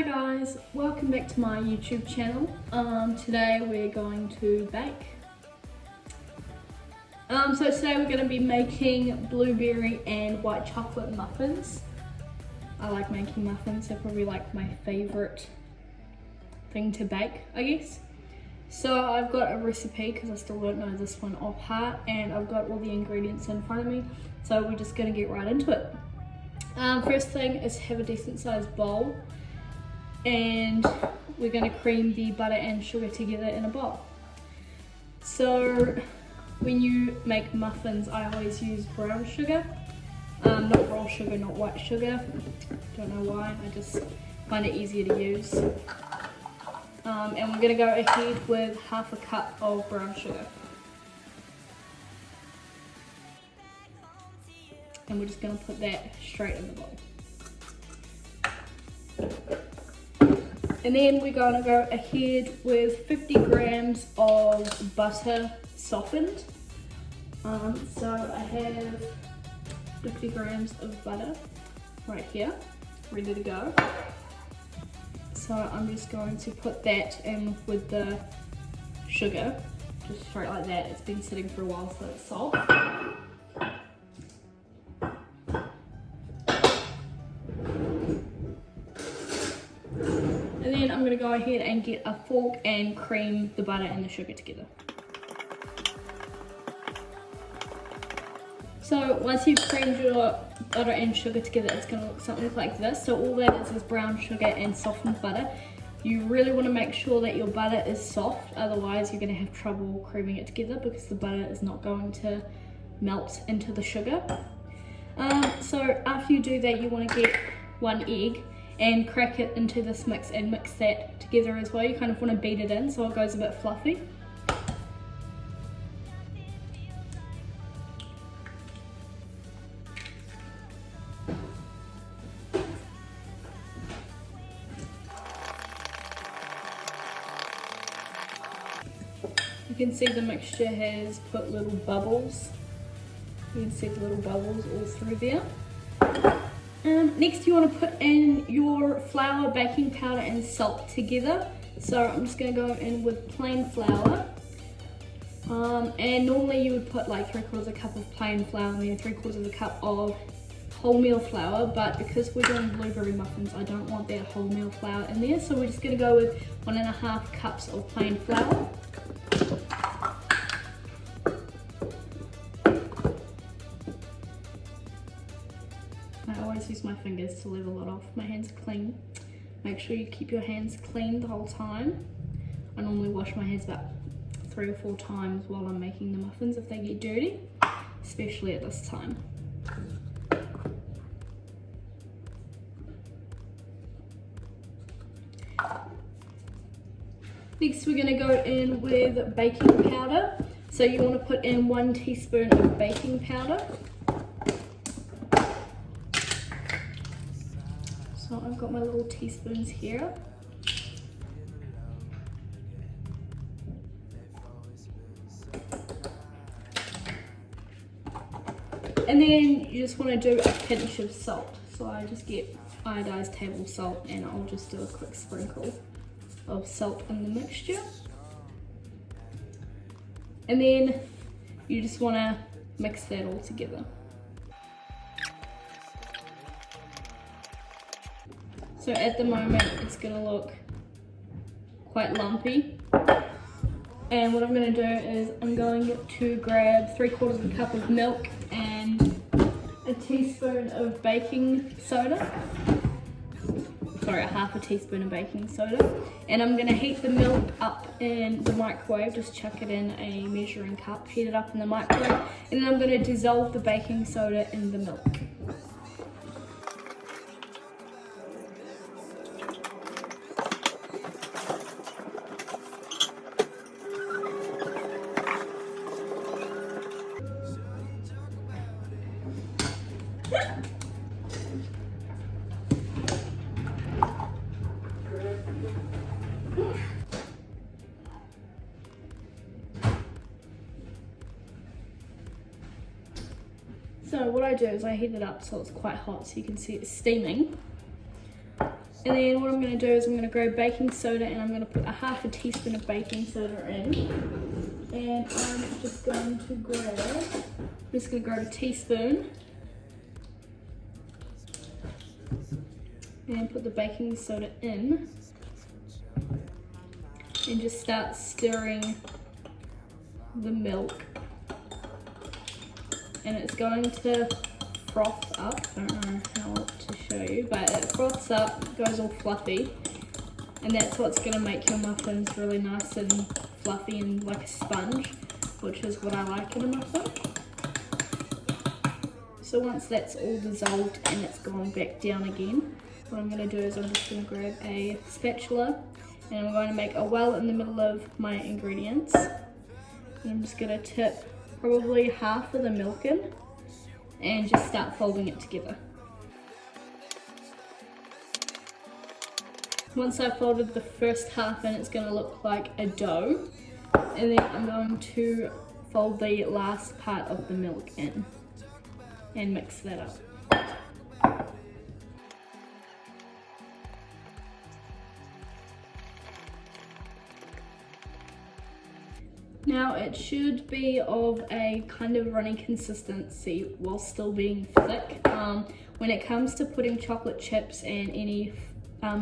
guys, welcome back to my YouTube channel. Today we're going to bake. So today we're going to be making blueberry and white chocolate muffins. I like making muffins, they're probably like my favourite thing to bake, I guess. So I've got a recipe because I still don't know this one off heart, and I've got all the ingredients in front of me, so we're just going to get right into it. First thing is have a decent sized bowl, and we're going to cream the butter and sugar together in a bowl. So when you make muffins, I always use brown sugar, not raw sugar, not white sugar. Don't know why, I just find it easier to use. And we're going to go ahead with half a cup of brown sugar. And we're just going to put that straight in the bowl. And then we're going to go ahead with 50 grams of butter softened. So I have 50 grams of butter right here, ready to go. So I'm just going to put that in with the sugar, just straight like that. It's been sitting for a while, so it's soft. And then I'm going to go ahead and get a fork and cream the butter and the sugar together. So once you've creamed your butter and sugar together, it's going to look something like this. So all that is brown sugar and softened butter. You really want to make sure that your butter is soft, otherwise you're going to have trouble creaming it together because the butter is not going to melt into the sugar. So after you do that, you want to get one egg and crack it into this mix and mix that together as well. You kind of want to beat it in so it goes a bit fluffy. You can see the mixture has put little bubbles. You can see the little bubbles all through there. Next you want to put in your flour, baking powder and salt together. So I'm just going to go in with plain flour. And normally you would put like 3/4 cup of plain flour and then 3/4 cup of wholemeal flour, but because we're doing blueberry muffins, I don't want that wholemeal flour in there. So we're just going to go with 1.5 cups of plain flour. I always use my fingers to level it off. My hands are clean. Make sure you keep your hands clean the whole time. I normally wash my hands about 3 or 4 times while I'm making the muffins if they get dirty, especially at this time. Next we're going to go in with baking powder. So you want to put in 1 teaspoon of baking powder. So I've got my little teaspoons here. And then you just want to do a pinch of salt. So I just get iodized table salt and I'll just do a quick sprinkle of salt in the mixture. And then you just want to mix that all together. So at the moment it's going to look quite lumpy. And what I'm going to do is I'm going to grab 3/4 cup of milk and a teaspoon of baking soda. Sorry, a 1/2 teaspoon of baking soda. And I'm going to heat the milk up in the microwave. Just chuck it in a measuring cup, heat it up in the microwave. And then I'm going to dissolve the baking soda in the milk. So what I do is I heat it up so it's quite hot so you can see it's steaming. And then what I'm going to do is I'm going to grab baking soda and I'm going to put a half a teaspoon of baking soda in. And I'm just going to grab a teaspoon and put the baking soda in and just start stirring the milk. And it's going to froth up. I don't know how to show you, but it froths up, goes all fluffy, and that's what's going to make your muffins really nice and fluffy and like a sponge, which is what I like in a muffin. So once that's all dissolved and it's gone back down again, what I'm going to do is I'm just going to grab a spatula and I'm going to make a well in the middle of my ingredients. And I'm just going to tip probably half of the milk in and just start folding it together. Once I've folded the first half in, it's going to look like a dough, and then I'm going to fold the last part of the milk in and mix that up. Now it should be of a kind of runny consistency while still being thick. When it comes to putting chocolate chips and any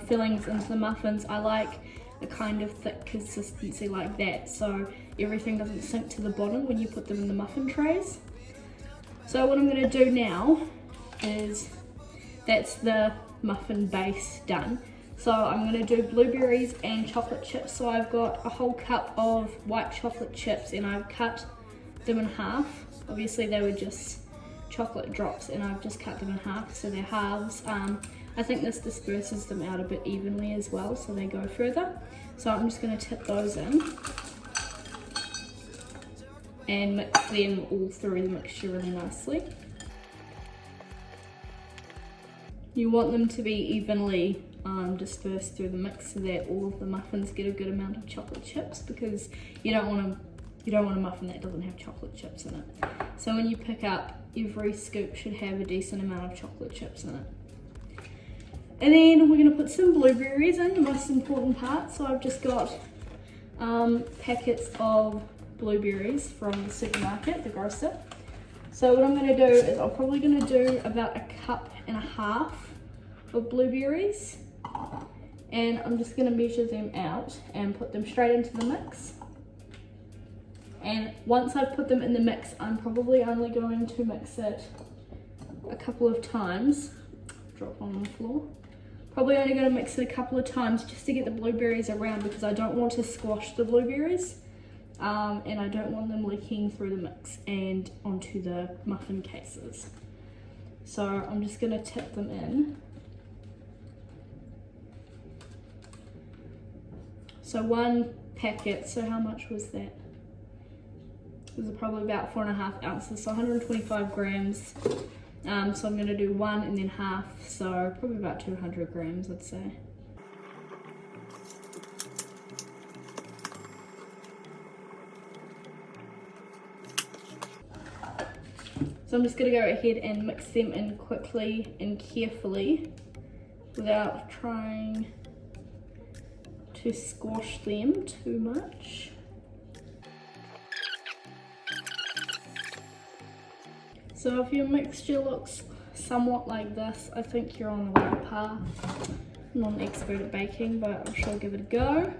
fillings into the muffins, I like a kind of thick consistency like that, so everything doesn't sink to the bottom when you put them in the muffin trays. So what I'm going to do now is, that's the muffin base done. So I'm going to do blueberries and chocolate chips. So I've got a whole cup of white chocolate chips and I've cut them in half. Obviously they were just chocolate drops and I've just cut them in half, so they're halves. I think this disperses them out a bit evenly as well, so they go further. So I'm just going to tip those in and mix them all through the mixture really nicely. You want them to be evenly dispersed through the mix so that all of the muffins get a good amount of chocolate chips, because you don't want a muffin that doesn't have chocolate chips in it. So when you pick up, every scoop should have a decent amount of chocolate chips in it. And then we're going to put some blueberries in, the most important part. So I've just got packets of blueberries from the supermarket, the grocer. So what I'm going to do is I'm probably going to do about a cup and a half of blueberries, and I'm just going to measure them out and put them straight into the mix. And once I've put them in the mix, I'm probably only going to mix it a couple of times. Drop on the floor. Probably only going to mix it a couple of times just to get the blueberries around, because I don't want to squash the blueberries, and I don't want them leaking through the mix and onto the muffin cases. So I'm just going to tip them in. So one packet, so how much was that? It was probably about 4.5 ounces, so 125 grams. So I'm going to do one and then half, so probably about 200 grams, I'd say. So I'm just going to go ahead and mix them in quickly and carefully without trying to squash them too much. So if your mixture looks somewhat like this, I think you're on the right path. I'm not an expert at baking, but I shall give it a go.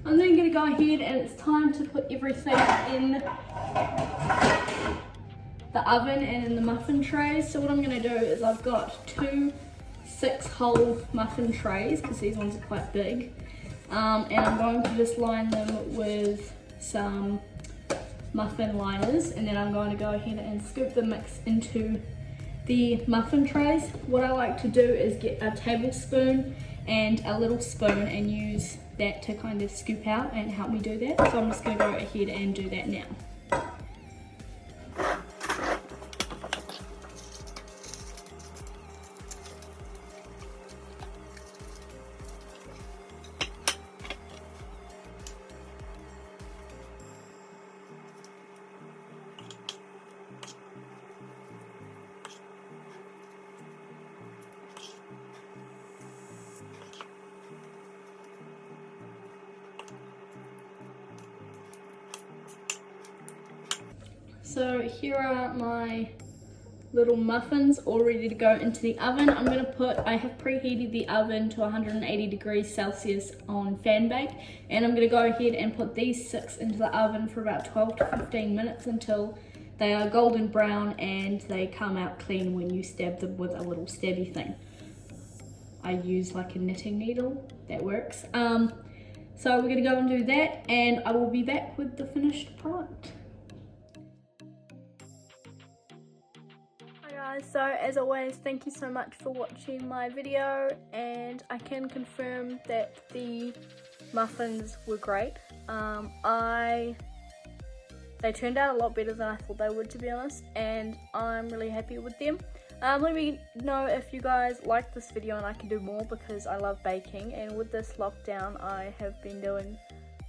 I'm then going to go ahead and it's time to put everything in the oven and in the muffin trays. So what I'm going to do is I've got two 6-hole muffin trays, because these ones are quite big, and I'm going to just line them with some muffin liners, and then I'm going to go ahead and scoop the mix into the muffin trays. What I like to do is get a tablespoon and a little spoon and use that to kind of scoop out and help me do that. So I'm just going to go ahead and do that now. So here are my little muffins all ready to go into the oven. I have preheated the oven to 180 degrees Celsius on fan bake, and I'm gonna go ahead and put these 6 into the oven for about 12 to 15 minutes until they are golden brown and they come out clean when you stab them with a little stabby thing. I use like a knitting needle, that works. So we're gonna go and do that, and I will be back with the finished product. Hi guys, so as always, thank you so much for watching my video, and I can confirm that the muffins were great. They turned out a lot better than I thought they would, to be honest, and I'm really happy with them. Let me know if you guys like this video and I can do more, because I love baking, and with this lockdown I have been doing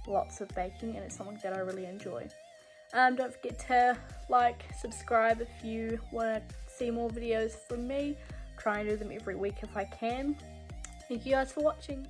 lots of baking and it's something that I really enjoy. Don't forget to like, subscribe if you want to see more videos from me. Try and do them every week if I can. Thank you guys for watching.